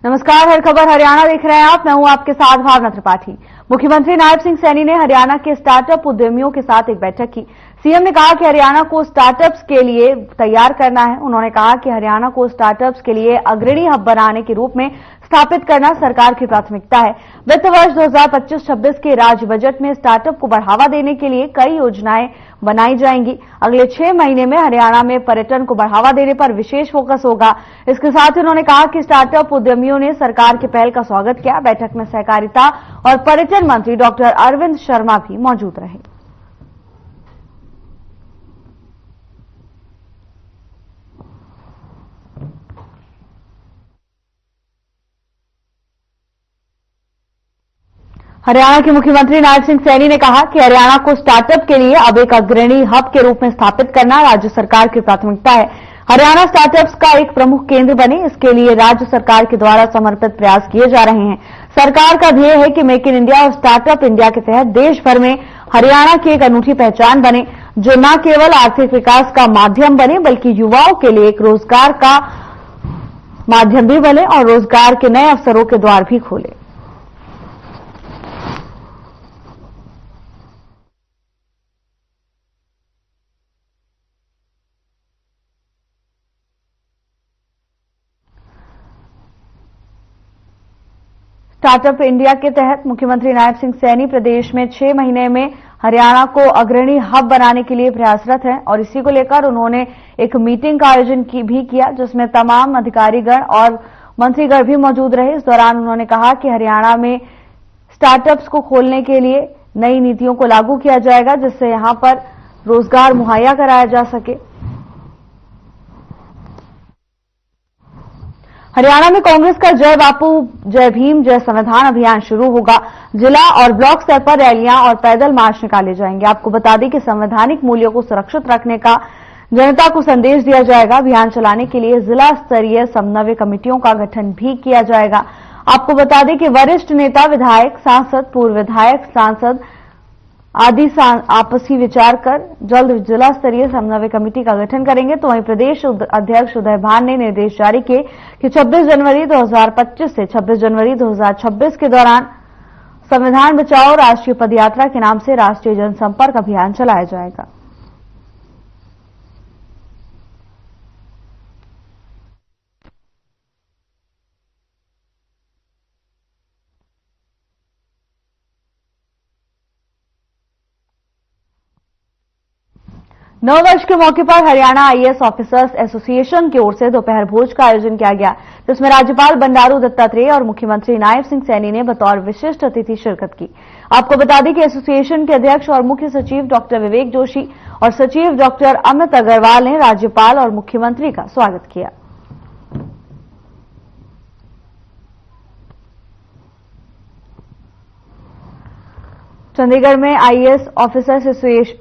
नमस्कार, हर खबर हरियाणा देख रहे हैं आप। मैं हूं आपके साथ भावना त्रिपाठी। मुख्यमंत्री नायब सिंह सैनी ने हरियाणा के स्टार्टअप उद्यमियों के साथ एक बैठक की। सीएम ने कहा कि हरियाणा को स्टार्टअप्स के लिए तैयार करना है। उन्होंने कहा कि हरियाणा को स्टार्टअप्स के लिए अग्रणी हब बनाने के रूप में स्थापित करना सरकार की प्राथमिकता है। वित्त वर्ष 2025-26 के राज्य बजट में स्टार्टअप को बढ़ावा देने के लिए कई योजनाएं बनाई जाएंगी। अगले 6 महीने में हरियाणा में पर्यटन को बढ़ावा देने पर विशेष फोकस होगा। इसके साथ ही उन्होंने कहा कि स्टार्टअप उद्यमियों ने सरकार की पहल का स्वागत किया। बैठक में सहकारिता और पर्यटन मंत्री डॉक्टर अरविंद शर्मा भी मौजूद रहे। हरियाणा के मुख्यमंत्री नायब सिंह सैनी ने कहा कि हरियाणा को स्टार्टअप के लिए अब एक अग्रणी हब के रूप में स्थापित करना राज्य सरकार की प्राथमिकता है। हरियाणा स्टार्टअप्स का एक प्रमुख केंद्र बने, इसके लिए राज्य सरकार के द्वारा समर्पित प्रयास किए जा रहे हैं। सरकार का ध्येय है कि मेक इन इंडिया और स्टार्टअप इंडिया के तहत देश भर में हरियाणा की एक अनूठी पहचान बने, जो न केवल आर्थिक विकास का माध्यम बने बल्कि युवाओं के लिए एक रोजगार का माध्यम भी बने और रोजगार के नए अवसरों के द्वार भी खोले। स्टार्टअप इंडिया के तहत मुख्यमंत्री नायब सिंह सैनी प्रदेश में 6 महीने में हरियाणा को अग्रणी हब बनाने के लिए प्रयासरत हैं और इसी को लेकर उन्होंने एक मीटिंग का आयोजन भी किया, जिसमें तमाम अधिकारीगण और मंत्रीगण भी मौजूद रहे। इस दौरान उन्होंने कहा कि हरियाणा में स्टार्टअप्स को खोलने के लिए नई नीतियों को लागू किया जाएगा, जिससे यहां पर रोजगार मुहैया कराया जा सके। हरियाणा में कांग्रेस का जय बापू जय भीम जय संविधान अभियान शुरू होगा। जिला और ब्लॉक स्तर पर रैलियां और पैदल मार्च निकाले जाएंगे। आपको बता दें कि संवैधानिक मूल्यों को सुरक्षित रखने का जनता को संदेश दिया जाएगा। अभियान चलाने के लिए जिला स्तरीय समन्वय कमेटियों का गठन भी किया जाएगा। आपको बता दें कि वरिष्ठ नेता, विधायक, सांसद, पूर्व विधायक, सांसद आदि आपसी विचार कर जल्द जिला स्तरीय समन्वय कमेटी का गठन करेंगे। तो वहीं प्रदेश अध्यक्ष उदय भान ने निर्देश जारी किए कि 26 जनवरी 2025 से 26 जनवरी 2026 के दौरान संविधान बचाओ राष्ट्रीय पदयात्रा के नाम से राष्ट्रीय जनसंपर्क अभियान चलाया जाएगा। नववर्ष के मौके पर हरियाणा आईएएस ऑफिसर्स एसोसिएशन की ओर से दोपहर भोज का आयोजन किया गया, जिसमें राज्यपाल बंडारू दत्तात्रेय और मुख्यमंत्री नायब सिंह सैनी ने बतौर विशिष्ट अतिथि शिरकत की। आपको बता दें कि एसोसिएशन के अध्यक्ष और मुख्य सचिव डॉक्टर विवेक जोशी और सचिव डॉक्टर अमित अग्रवाल ने राज्यपाल और मुख्यमंत्री का स्वागत किया। चंडीगढ़ में आईएएस ऑफिसर्स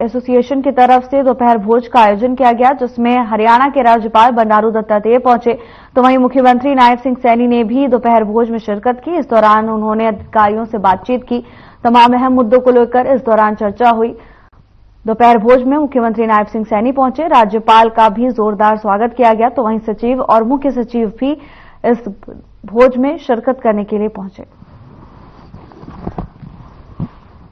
एसोसिएशन की तरफ से दोपहर भोज का आयोजन किया गया, जिसमें हरियाणा के राज्यपाल बंडारू दत्तात्रेय पहुंचे। तो वहीं मुख्यमंत्री नायब सिंह सैनी ने भी दोपहर भोज में शिरकत की। इस दौरान उन्होंने अधिकारियों से बातचीत की। तमाम अहम मुद्दों को लेकर इस दौरान चर्चा हुई। दोपहर भोज में मुख्यमंत्री नायब सिंह सैनी पहुंचे। राज्यपाल का भी जोरदार स्वागत किया गया। तो वहीं सचिव और मुख्य सचिव भी इस भोज में शिरकत करने के लिए पहुंचे।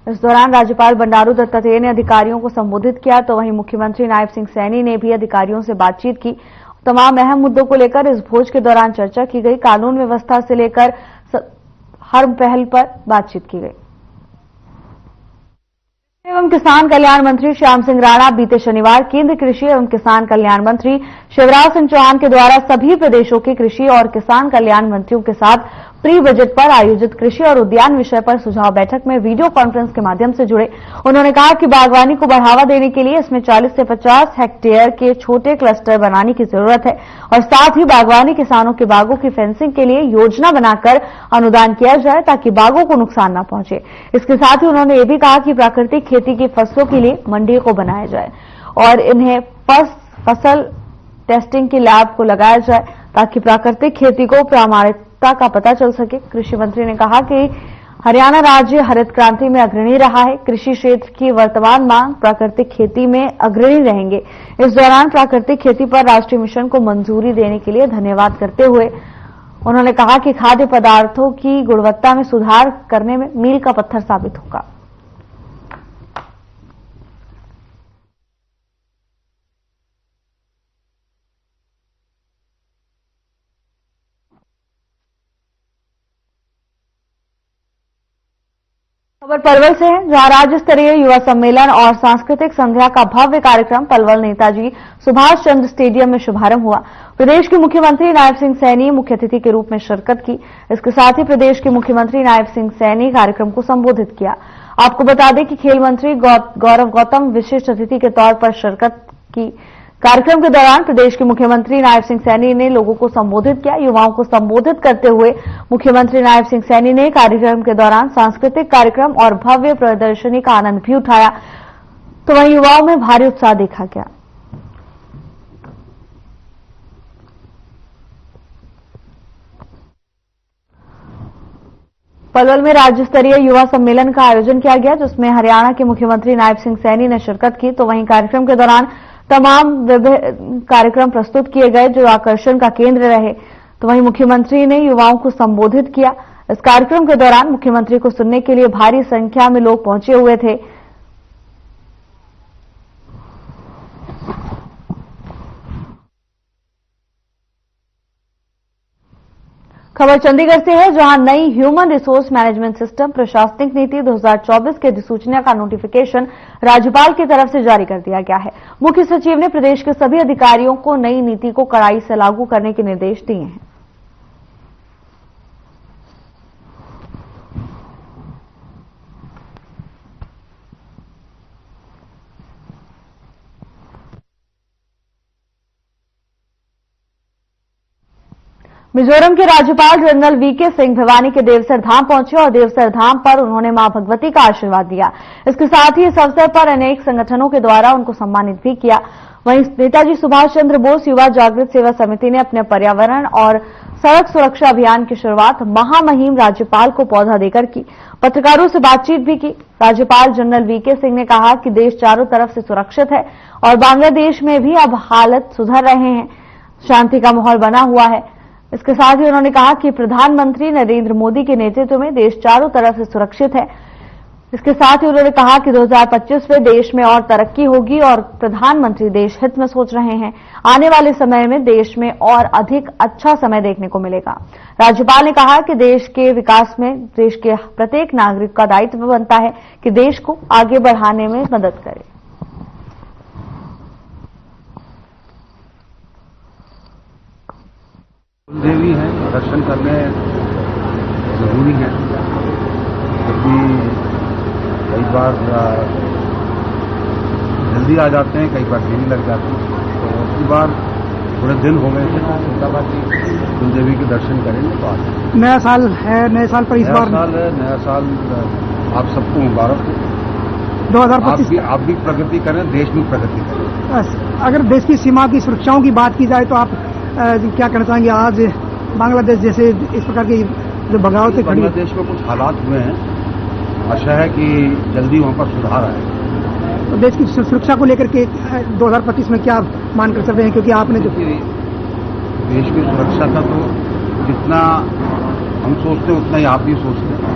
इस दौरान राज्यपाल बंडारू दत्तात्रेय ने अधिकारियों को संबोधित किया। तो वहीं मुख्यमंत्री नायब सिंह सैनी ने भी अधिकारियों से बातचीत की। तमाम अहम मुद्दों को लेकर इस भोज के दौरान चर्चा की गई। कानून व्यवस्था से लेकर हर पहल पर बातचीत की गई। एवं किसान कल्याण मंत्री श्याम सिंह राणा बीते शनिवार केंद्र कृषि एवं किसान कल्याण मंत्री शिवराज सिंह चौहान के द्वारा सभी प्रदेशों के कृषि और किसान कल्याण मंत्रियों के साथ प्री बजट पर आयोजित कृषि और उद्यान विषय पर सुझाव बैठक में वीडियो कॉन्फ्रेंस के माध्यम से जुड़े। उन्होंने कहा कि बागवानी को बढ़ावा देने के लिए इसमें 40 से 50 हेक्टेयर के छोटे क्लस्टर बनाने की जरूरत है और साथ ही बागवानी किसानों के बागों की फेंसिंग के लिए योजना बनाकर अनुदान किया जाए ताकि बागों को नुकसान न पहुंचे। इसके साथ ही उन्होंने ये भी कहा कि प्राकृतिक खेती की फसलों के लिए मंडी को बनाया जाए और इन्हें फसल टेस्टिंग की लैब को लगाया जाए ताकि प्राकृतिक खेती को प्रामाणिकता का पता चल सके। कृषि मंत्री ने कहा कि हरियाणा राज्य हरित क्रांति में अग्रणी रहा है। कृषि क्षेत्र की वर्तमान मांग प्राकृतिक खेती में अग्रणी रहेंगे। इस दौरान प्राकृतिक खेती पर राष्ट्रीय मिशन को मंजूरी देने के लिए धन्यवाद करते हुए उन्होंने कहा कि खाद्य पदार्थों की गुणवत्ता में सुधार करने में मील का पत्थर साबित होगा। खबर पलवल से है, जहां राज्य स्तरीय युवा सम्मेलन और सांस्कृतिक संध्या का भव्य कार्यक्रम पलवल नेताजी सुभाष चंद्र स्टेडियम में शुभारंभ हुआ। प्रदेश के मुख्यमंत्री नायब सिंह सैनी मुख्य अतिथि के रूप में शिरकत की। इसके साथ ही प्रदेश के मुख्यमंत्री नायब सिंह सैनी कार्यक्रम को संबोधित किया। आपको बता दें कि खेल मंत्री गौरव गौतम विशिष्ट अतिथि के तौर पर शिरकत की। कार्यक्रम के दौरान प्रदेश के मुख्यमंत्री नायब सिंह सैनी ने लोगों को संबोधित किया। युवाओं को संबोधित करते हुए मुख्यमंत्री नायब सिंह सैनी ने कार्यक्रम के दौरान सांस्कृतिक कार्यक्रम और भव्य प्रदर्शनी का आनंद भी उठाया, तो वहीं युवाओं में भारी उत्साह देखा गया। पलवल में राज्य स्तरीय युवा सम्मेलन का आयोजन किया गया, जिसमें हरियाणा के मुख्यमंत्री नायब सिंह सैनी ने शिरकत की। तो वहीं कार्यक्रम के दौरान तमाम विभिन्न कार्यक्रम प्रस्तुत किए गए जो आकर्षण का केंद्र रहे। तो वहीं मुख्यमंत्री ने युवाओं को संबोधित किया। इस कार्यक्रम के दौरान मुख्यमंत्री को सुनने के लिए भारी संख्या में लोग पहुंचे हुए थे। खबर चंडीगढ़ से है, जहां नई ह्यूमन रिसोर्स मैनेजमेंट सिस्टम प्रशासनिक नीति 2024 के अधिसूचना का नोटिफिकेशन राज्यपाल की तरफ से जारी कर दिया गया है। मुख्य सचिव ने प्रदेश के सभी अधिकारियों को नई नीति को कड़ाई से लागू करने के निर्देश दिए हैं। मिजोरम के राज्यपाल जनरल वीके सिंह भिवानी के देवसर धाम पहुंचे और देवसर धाम पर उन्होंने मां भगवती का आशीर्वाद दिया। इसके साथ ही इस अवसर पर अनेक संगठनों के द्वारा उनको सम्मानित भी किया। वहीं नेताजी सुभाष चंद्र बोस युवा जागृत सेवा समिति ने अपने पर्यावरण और सड़क सुरक्षा अभियान की शुरुआत महामहिम राज्यपाल को पौधा देकर की। पत्रकारों से बातचीत भी की। राज्यपाल जनरल वीके सिंह ने कहा कि देश चारों तरफ से सुरक्षित है और बांग्लादेश में भी अब हालात सुधर रहे हैं, शांति का माहौल बना हुआ है। इसके साथ ही उन्होंने कहा कि प्रधानमंत्री नरेंद्र मोदी के नेतृत्व में देश चारों तरफ से सुरक्षित है। इसके साथ ही उन्होंने कहा कि 2025 में देश में और तरक्की होगी और प्रधानमंत्री देश हित में सोच रहे हैं। आने वाले समय में देश में और अधिक अच्छा समय देखने को मिलेगा। राज्यपाल ने कहा कि देश के विकास में देश के प्रत्येक नागरिक का दायित्व बनता है कि देश को आगे बढ़ाने में मदद करे। देवी है, दर्शन करने जरूरी है, क्योंकि कई बार जल्दी आ जाते हैं, कई बार देरी लग जाती है। तो इस बार थोड़े दिन हो गए थे, सोचा था कि कुल देवी के दर्शन करेंगे तो आज नया साल है, नए साल पर इस बार नया साल आप सबको मुबारक हो। 2025 आप भी प्रगति करें, देश भी प्रगति करें। अगर देश की सीमा की सुरक्षाओं की बात की जाए तो आप क्या कहना चाहेंगे? आज बांग्लादेश जैसे इस प्रकार की जो बगावतें खड़ी, बांग्लादेश में कुछ हालात हुए हैं, आशा है कि जल्दी वहां पर सुधार आए। तो देश की सुरक्षा को लेकर के 2025 में क्या मान कर सकते हैं? क्योंकि आपने जो देश की सुरक्षा का तो जितना हम सोचते हैं उतना ही आप भी सोचते हैं।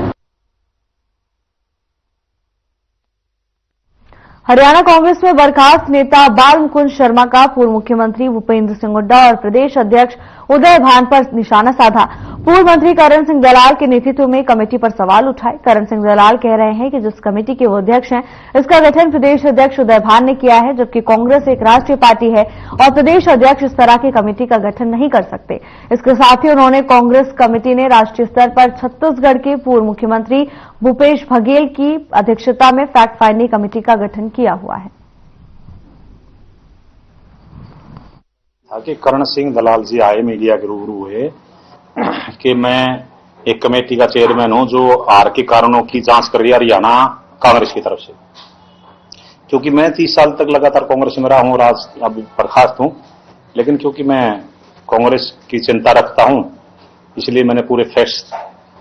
हरियाणा कांग्रेस में बर्खास्त नेता बाल मुकुंद शर्मा का पूर्व मुख्यमंत्री भूपेंद्र सिंह हुड्डा और प्रदेश अध्यक्ष उदय भान पर निशाना साधा। पूर्व मंत्री करण सिंह दलाल के नेतृत्व में कमेटी पर सवाल उठाए। करण सिंह दलाल कह रहे हैं कि जिस कमेटी के वो अध्यक्ष हैं, इसका गठन प्रदेश अध्यक्ष उदय भान ने किया है, जबकि कांग्रेस एक राष्ट्रीय पार्टी है और प्रदेश अध्यक्ष इस तरह की कमेटी का गठन नहीं कर सकते। इसके साथ ही उन्होंने कांग्रेस कमेटी ने राष्ट्रीय स्तर पर छत्तीसगढ़ के पूर्व मुख्यमंत्री भूपेश बघेल की अध्यक्षता में फैक्ट फाइंडिंग कमेटी का गठन किया हुआ है। कि करण सिंह दलाल जी आए मीडिया के रूबरू हुए कि मैं एक कमेटी का चेयरमैन हूं जो हार के कारणों की जांच कर रही है हरियाणा कांग्रेस की तरफ से। क्योंकि मैं 30 साल तक लगातार कांग्रेस में रहा हूं और आज अब बर्खास्त हूं, लेकिन क्योंकि मैं कांग्रेस की चिंता रखता हूं, इसलिए मैंने पूरे फैक्ट्स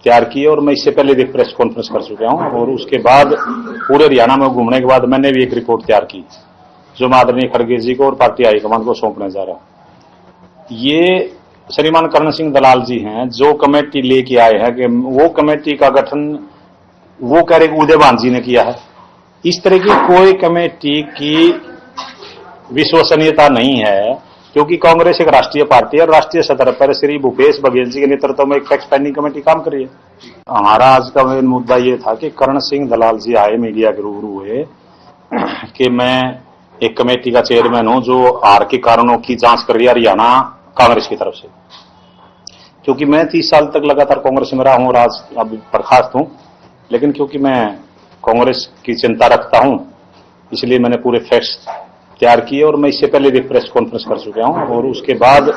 तैयार की है और मैं इससे पहले भी एक प्रेस कॉन्फ्रेंस कर चुका हूं और उसके बाद पूरे हरियाणा में घूमने के बाद मैंने भी एक रिपोर्ट तैयार की जो मैं आदरणीय खड़गे जी को और पार्टी हाईकमान को सौंपने जा रहा हूं। ये श्रीमान कर्ण सिंह दलाल जी हैं जो कमेटी लेके आए हैं कि वो कमेटी का गठन वो कह रहे उदयभान जी ने किया है। इस तरह की कोई कमेटी की विश्वसनीयता नहीं है क्योंकि कांग्रेस एक राष्ट्रीय पार्टी है और राष्ट्रीय सतह पर श्री भूपेश बघेल जी के नेतृत्व में एक फैक्ट फाइंडिंग कमेटी काम कर रही है। हमारा आज का मेन मुद्दा ये था कि कर्ण सिंह दलाल जी आए मीडिया के रूबरू हुए कि मैं एक कमेटी का चेयरमैन हूं जो हार के कारणों की जांच कर रही है हरियाणा कांग्रेस की तरफ से, क्योंकि मैं 30 साल तक लगातार कांग्रेस में रहा हूं और आज अब बर्खास्त हूं, लेकिन क्योंकि मैं कांग्रेस की चिंता रखता हूं इसलिए मैंने पूरे फैक्ट्स तैयार किए और मैं इससे पहले भी प्रेस कॉन्फ्रेंस कर चुका हूं और उसके बाद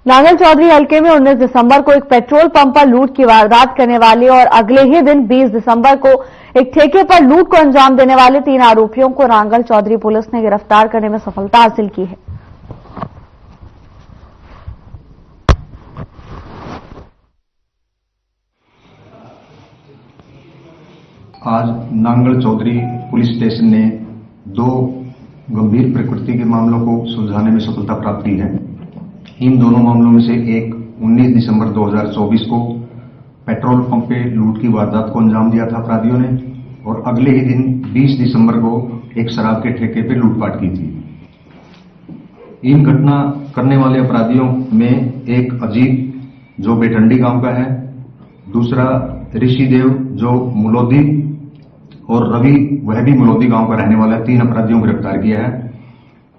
नांगल चौधरी हल्के में 19 दिसंबर को एक पेट्रोल पंप पर लूट की वारदात करने वाले और अगले ही दिन 20 दिसंबर को एक ठेके पर लूट को अंजाम देने वाले 3 आरोपियों को नांगल चौधरी पुलिस ने गिरफ्तार करने में सफलता हासिल की है। आज नांगल चौधरी पुलिस स्टेशन ने 2 गंभीर प्रकृति के मामलों को सुलझाने में सफलता प्राप्त की है। इन दोनों मामलों में से एक 19 दिसंबर 2024 को पेट्रोल पंप पे लूट की वारदात को अंजाम दिया था अपराधियों ने और अगले ही दिन 20 दिसंबर को एक शराब के ठेके पे लूटपाट की थी। इन घटना करने वाले अपराधियों में एक अजीत जो बेटंडी गांव का है, दूसरा ऋषिदेव जो मुलोदी और रवि वह भी मुलोदी गांव का रहने वाला है। 3 अपराधियों को गिरफ्तार किया है।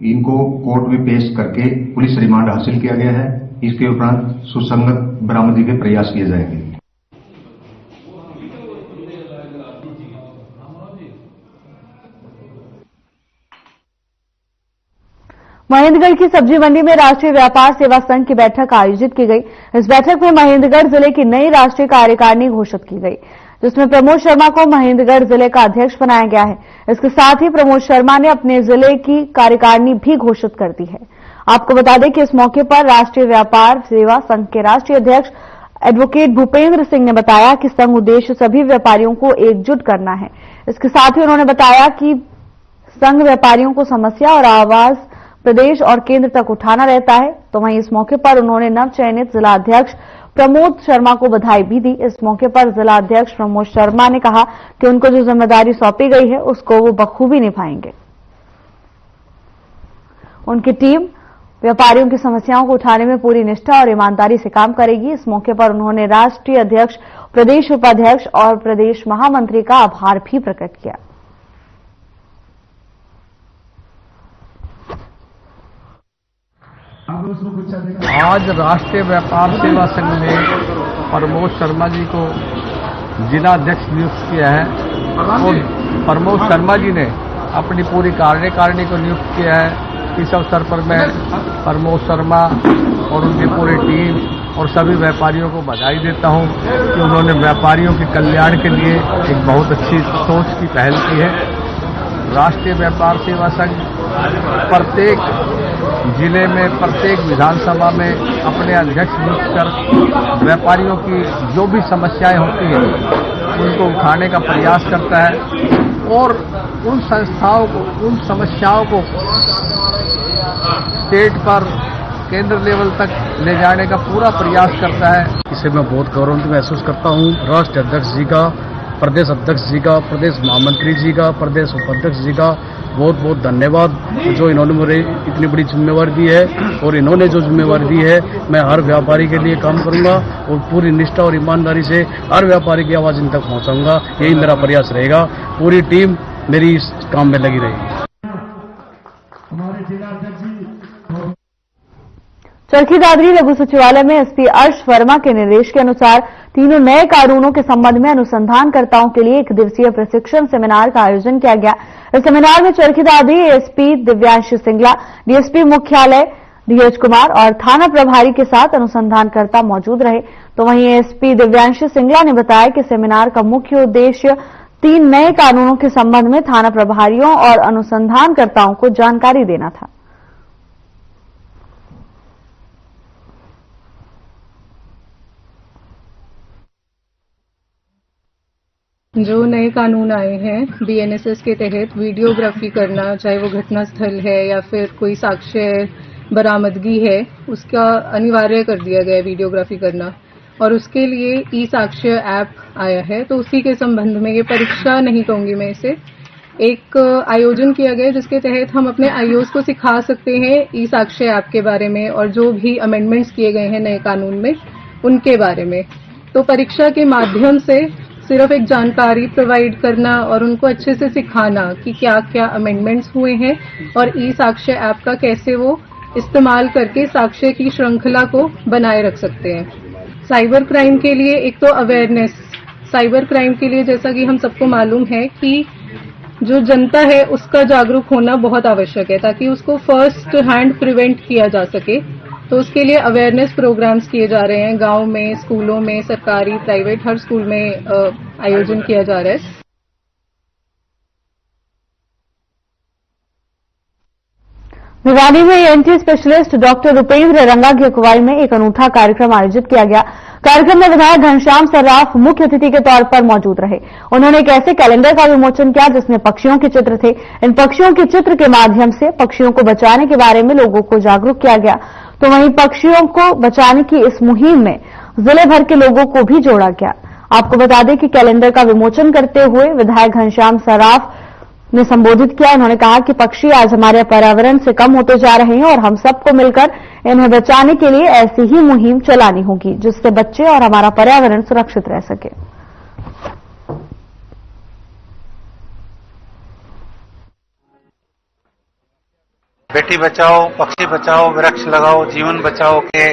इनको कोर्ट में पेश करके पुलिस रिमांड हासिल किया गया है। इसके उपरांत सुसंगत बरामदगी के प्रयास किए जाएंगे। महेंद्रगढ़ की सब्जी मंडी में राष्ट्रीय व्यापार सेवा संघ की बैठक आयोजित की गई। इस बैठक में महेंद्रगढ़ जिले की नई राष्ट्रीय कार्यकारिणी घोषित की गई, जिसमें प्रमोद शर्मा को महेंद्रगढ़ जिले का अध्यक्ष बनाया गया है। इसके साथ ही प्रमोद शर्मा ने अपने जिले की कार्यकारिणी भी घोषित कर दी है। आपको बता दें कि इस मौके पर राष्ट्रीय व्यापार सेवा संघ के राष्ट्रीय अध्यक्ष एडवोकेट भूपेंद्र सिंह ने बताया कि संघ उद्देश्य सभी व्यापारियों को एकजुट करना है। इसके साथ ही उन्होंने बताया कि संघ व्यापारियों को समस्या और आवाज प्रदेश और केंद्र तक उठाना रहता है। तो वहीं इस मौके पर उन्होंने नवचयनित जिला अध्यक्ष प्रमोद शर्मा को बधाई भी दी। इस मौके पर जिला अध्यक्ष प्रमोद शर्मा ने कहा कि उनको जो जिम्मेदारी सौंपी गई है उसको वो बखूबी निभाएंगे। उनकी टीम व्यापारियों की समस्याओं को उठाने में पूरी निष्ठा और ईमानदारी से काम करेगी। इस मौके पर उन्होंने राष्ट्रीय अध्यक्ष, प्रदेश उपाध्यक्ष और प्रदेश महामंत्री का आभार भी प्रकट किया। आज राष्ट्रीय व्यापार सेवा संघ ने प्रमोद शर्मा जी को जिला अध्यक्ष नियुक्त किया है और प्रमोद शर्मा जी ने अपनी पूरी कार्यकारिणी को नियुक्त किया है। इस अवसर पर मैं प्रमोद शर्मा और उनकी पूरी टीम और सभी व्यापारियों को बधाई देता हूं कि उन्होंने व्यापारियों के कल्याण के लिए एक बहुत अच्छी सोच की पहल की है। राष्ट्रीय व्यापार सेवा संघ प्रत्येक जिले में, प्रत्येक विधानसभा में अपने अध्यक्ष नियुक्त कर व्यापारियों की जो भी समस्याएं होती हैं उनको उठाने का प्रयास करता है और उन संस्थाओं को, उन समस्याओं को स्टेट पर, केंद्र लेवल तक ले जाने का पूरा प्रयास करता है। इसे मैं बहुत गौरवान्वित महसूस करता हूँ। राष्ट्रीय अध्यक्ष जी का, प्रदेश अध्यक्ष जी का, प्रदेश महामंत्री जी का, प्रदेश उपाध्यक्ष जी का बहुत बहुत धन्यवाद, जो इन्होंने मुझे इतनी बड़ी जिम्मेवारी दी है। और इन्होंने जो जिम्मेवारी दी है मैं हर व्यापारी के लिए काम करूंगा और पूरी निष्ठा और ईमानदारी से हर व्यापारी की आवाज इन तक पहुंचाऊंगा। यही मेरा प्रयास रहेगा। पूरी टीम मेरी इस काम में लगी रहेगी। चरखी दादरी लघु सचिवालय में एसपी अर्श वर्मा के निर्देश के अनुसार 3 नए कानूनों के संबंध में अनुसंधानकर्ताओं के लिए 1 दिवसीय प्रशिक्षण सेमिनार का आयोजन किया गया। इस सेमिनार में चरखी दादरी एसपी दिव्यांश सिंगला, डीएसपी मुख्यालय डीएच कुमार और थाना प्रभारी के साथ अनुसंधानकर्ता मौजूद रहे। तो वहीं एसपी दिव्यांश सिंगला ने बताया कि सेमिनार का मुख्य उद्देश्य 3 नए कानूनों के संबंध में थाना प्रभारियों और अनुसंधानकर्ताओं को जानकारी देना था। जो नए कानून आए हैं BNSS के तहत वीडियोग्राफी करना, चाहे वो घटना स्थल है या फिर कोई साक्ष्य बरामदगी है, उसका अनिवार्य कर दिया गया है वीडियोग्राफी करना। और उसके लिए ई साक्ष्य ऐप आया है, तो उसी के संबंध में, ये परीक्षा नहीं कहूंगी मैं इसे, एक आयोजन किया गया जिसके तहत हम अपने आईओज को सिखा सकते हैं ई साक्ष्य ऐप के बारे में और जो भी अमेंडमेंट्स किए गए हैं नए कानून में उनके बारे में। तो परीक्षा के माध्यम से सिर्फ एक जानकारी प्रोवाइड करना और उनको अच्छे से सिखाना कि क्या क्या अमेंडमेंट्स हुए हैं और ई साक्ष्य ऐप का कैसे वो इस्तेमाल करके साक्ष्य की श्रृंखला को बनाए रख सकते हैं। साइबर क्राइम के लिए एक तो अवेयरनेस, साइबर क्राइम के लिए जैसा कि हम सबको मालूम है कि जो जनता है उसका जागरूक होना बहुत आवश्यक है ताकि उसको फर्स्ट हैंड प्रिवेंट किया जा सके। तो उसके लिए अवेयरनेस प्रोग्राम्स किए जा रहे हैं, गांव में, स्कूलों में, सरकारी, प्राइवेट, हर स्कूल में आयोजन किया जा रहा है। भिवानी में एनटी स्पेशलिस्ट डॉक्टर रुपेंद्र रंगा की अगुवाई में एक अनूठा कार्यक्रम आयोजित किया गया। कार्यक्रम में विधायक घनश्याम सर्राफ मुख्य अतिथि के तौर पर मौजूद रहे। उन्होंने एक ऐसे कैलेंडर का विमोचन किया जिसमें पक्षियों के चित्र थे। इन पक्षियों के चित्र के माध्यम से पक्षियों को बचाने के बारे में लोगों को जागरूक किया गया। तो वहीं पक्षियों को बचाने की इस मुहिम में जिले भर के लोगों को भी जोड़ा गया। आपको बता दें कि कैलेंडर का विमोचन करते हुए विधायक घनश्याम सर्राफ ने संबोधित किया। उन्होंने कहा कि पक्षी आज हमारे पर्यावरण से कम होते जा रहे हैं और हम सबको मिलकर इन्हें बचाने के लिए ऐसी ही मुहिम चलानी होगी जिससे बच्चे और हमारा पर्यावरण सुरक्षित रह सके। बेटी बचाओ, पक्षी बचाओ, वृक्ष लगाओ, जीवन बचाओ के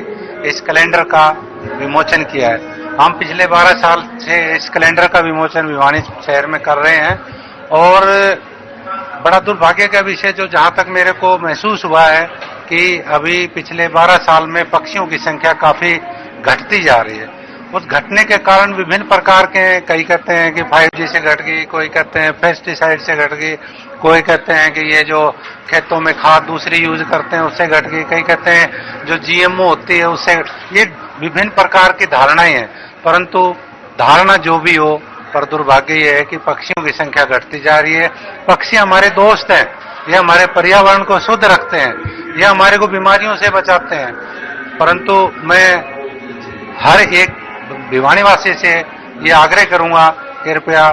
इस कैलेंडर का विमोचन किया है। हम पिछले 12 साल से इस कैलेंडर का विमोचन भिवानी शहर में कर रहे हैं और बड़ा दुर्भाग्य का विषय जो जहां तक मेरे को महसूस हुआ है कि अभी पिछले 12 साल में पक्षियों की संख्या काफी घटती जा रही है। उस घटने के कारण विभिन्न प्रकार के, कई कहते हैं कि 5G से घट गई, कोई कहते हैं पेस्टिसाइड से घट गई, कोई कहते हैं कि ये जो खेतों में खाद दूसरी यूज करते हैं उससे घट गई, कई कहते हैं जो GMO होती है उससे। ये विभिन्न प्रकार की धारणाएं हैं, परंतु धारणा जो भी हो, पर दुर्भाग्य ये है कि पक्षियों की संख्या घटती जा रही है। पक्षी हमारे दोस्त हैं, ये हमारे पर्यावरण को शुद्ध रखते हैं, ये हमारे को बीमारियों से बचाते हैं। परंतु मैं हर एक भिवानी वासी से ये आग्रह करूंगा कि कृपया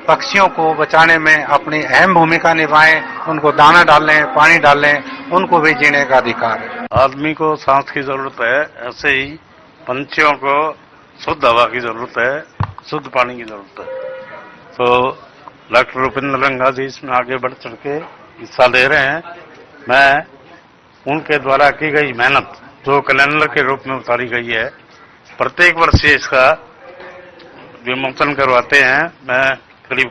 पक्षियों को बचाने में अपनी अहम भूमिका निभाएं, उनको दाना डालें, पानी डालें, उनको भी जीने का अधिकार है। आदमी को सांस की जरूरत है, ऐसे ही पंछियों को शुद्ध हवा की जरूरत है, शुद्ध पानी की जरूरत है। तो डॉक्टर रुपेंद्र रंगा जी इसमें आगे बढ़ चढ़ के हिस्सा ले रहे हैं। मैं उनके द्वारा की गई मेहनत जो कैलेंडर के रूप में उतारी गई है, प्रत्येक वर्ष से इसका विमोचन करवाते हैं। मैं करीब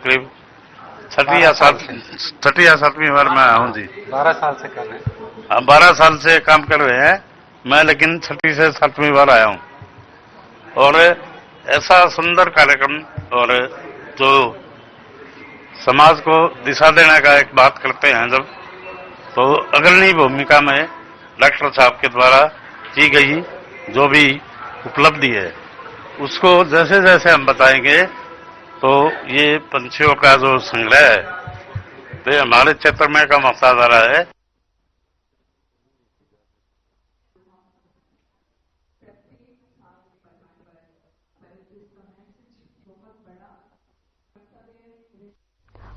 6वीं या 7वीं बार मैं हूँ जी। 12 साल से कर रहे हैं। हाँ, 12 साल से काम कर रहे हैं मैं, लेकिन 6वीं से 7वीं बार आया हूँ। और ऐसा सुंदर कार्यक्रम और जो समाज को दिशा देने का एक बात करते हैं जब, तो अग्रणी भूमिका में डॉक्टर साहब के द्वारा की गई जो भी उपलब्धि है उसको जैसे जैसे हम बताएंगे, तो ये पंछियों का जो संग्रह है तो हमारे क्षेत्र में कम होता जा रहा है।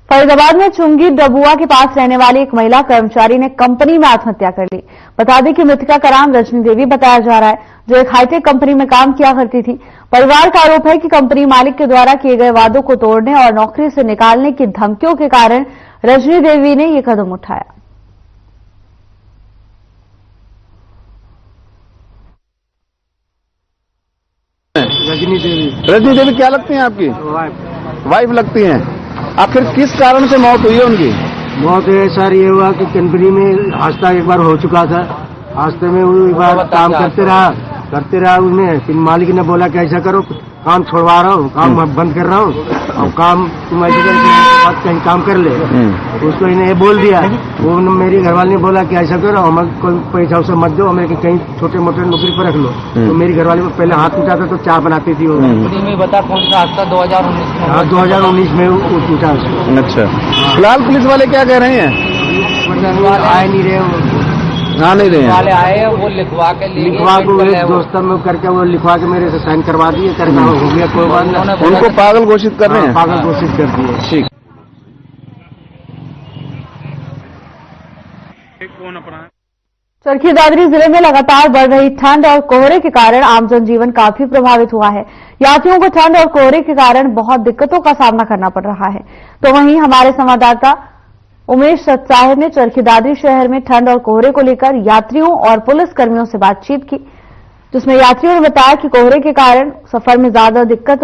फरीदाबाद में चुंगी डबुआ के पास रहने वाली एक महिला कर्मचारी ने कंपनी में आत्महत्या कर ली। बता दें कि मृतका का नाम रजनी देवी बताया जा रहा है, जो एक हाईटेक कंपनी में काम किया करती थी। परिवार का आरोप है कि कंपनी मालिक के द्वारा किए गए वादों को तोड़ने और नौकरी से निकालने की धमकियों के कारण रजनी देवी ने ये कदम उठाया। रजनी देवी क्या लगती हैं आपकी? वाइफ लगती हैं। आखिर किस कारण से मौत हुई है उनकी? मौत सर ये हुआ कि कंपनी में हादसा एक बार हो चुका था। हादसे में वो एक बार काम करते रहा उसने, फिर मालिक ने बोला कि ऐसा करो काम छोड़वा रहा हूँ, काम बंद कर रहा हूँ और काम तुम ऐसे बात कहीं काम कर ले। उसको इन्हें ये बोल दिया, वो मेरी घरवाली ने बोला कि ऐसा करो, हम कोई पैसा उसे मत दो, हमें कहीं छोटे मोटे नौकरी पर रख लो। तो मेरी घरवाली को पहले हाथ टूटा था तो चाय बनाती थी वो। बता कौन सा हादसा 2019 में? हाँ, 2019 में वो टूटा। अच्छा, फिलहाल पुलिस वाले क्या कह रहे हैं? आए नहीं रहे वो, नहीं रहे वाले आए, वो लिखवा के दोस्तों में करके वो लिखवा के मेरे से साइन करवा दिए, करना हो गया कोई बात नहीं। उनको पागल घोषित कर रहे हैं? पागल घोषित कर दिए। ठीक। चरखी दादरी जिले में लगातार बढ़ रही ठंड और कोहरे के कारण आम जनजीवन काफी प्रभावित हुआ है। यात्रियों को ठंड और कोहरे के कारण बहुत दिक्कतों का सामना करना पड़ रहा है। तो वहीं हमारे संवाददाता उमेश सतसाहिब ने चरखी दादरी शहर में ठंड और कोहरे को लेकर यात्रियों और पुलिस कर्मियों से बातचीत की, जिसमें यात्रियों ने बताया कि कोहरे के कारण सफर में ज्यादा दिक्कत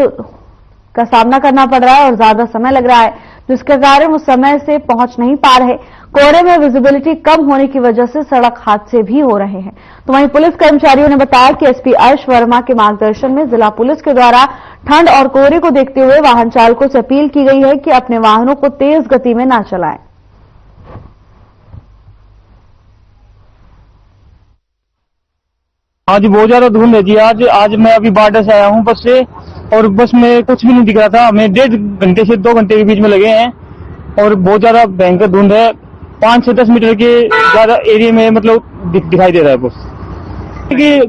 का सामना करना पड़ रहा है और ज्यादा समय लग रहा है, जिसके कारण वो समय से पहुंच नहीं पा रहे। कोहरे में विजिबिलिटी कम होने की वजह से सड़क हादसे भी हो रहे हैं। तो वहीं पुलिस कर्मचारियों ने बताया कि एसपी अर्श वर्मा के मार्गदर्शन में जिला पुलिस के द्वारा ठंड और कोहरे को देखते हुए वाहन चालकों से अपील की गई है कि अपने वाहनों को तेज गति में न चलाएं। आज बहुत ज्यादा धुंध है जी। आज मैं अभी बारडा से आया हूँ बस से, और बस में कुछ भी नहीं दिख रहा था। हमें 1.5 घंटे से 2 घंटे के बीच में लगे हैं और बहुत ज्यादा भयंकर धुंध है। 5 से 10 मीटर के ज्यादा एरिया में मतलब दिखाई दे रहा है बस। कि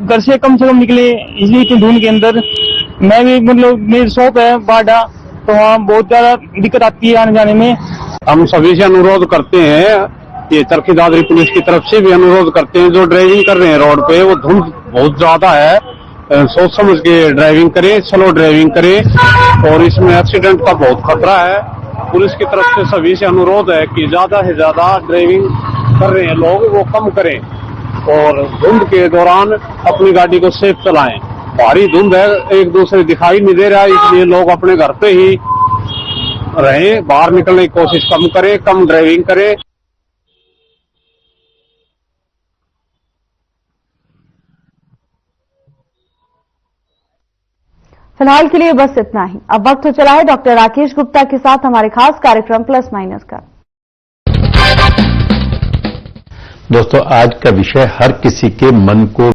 घर से कम निकले इसलिए इतनी धुंध के अंदर। मैं भी मतलब मेरी शॉप है बारडा, तो वहाँ बहुत ज्यादा दिक्कत आती है आने जाने में। हम सभी से अनुरोध करते हैं, ये चरखी दादरी पुलिस की तरफ से भी अनुरोध करते हैं, जो ड्राइविंग कर रहे हैं रोड पे, वो धुंध बहुत ज्यादा है, सोच समझ के ड्राइविंग करें, स्लो ड्राइविंग करें, और इसमें एक्सीडेंट का बहुत खतरा है। पुलिस की तरफ से सभी से अनुरोध है कि ज्यादा से ज्यादा ड्राइविंग कर रहे हैं लोग वो कम करें, और धुंध के दौरान अपनी गाड़ी को सेफ चलाएं। भारी धुंध है, एक दूसरे दिखाई नहीं दे रहा है, इसलिए लोग अपने घर पे ही रहें, बाहर निकलने की कोशिश कम करें, कम ड्राइविंग करें। फिलहाल के लिए बस इतना ही। अब वक्त हो चला है डॉक्टर राकेश गुप्ता के साथ हमारे खास कार्यक्रम प्लस माइनस का। दोस्तों, आज का विषय हर किसी के मन को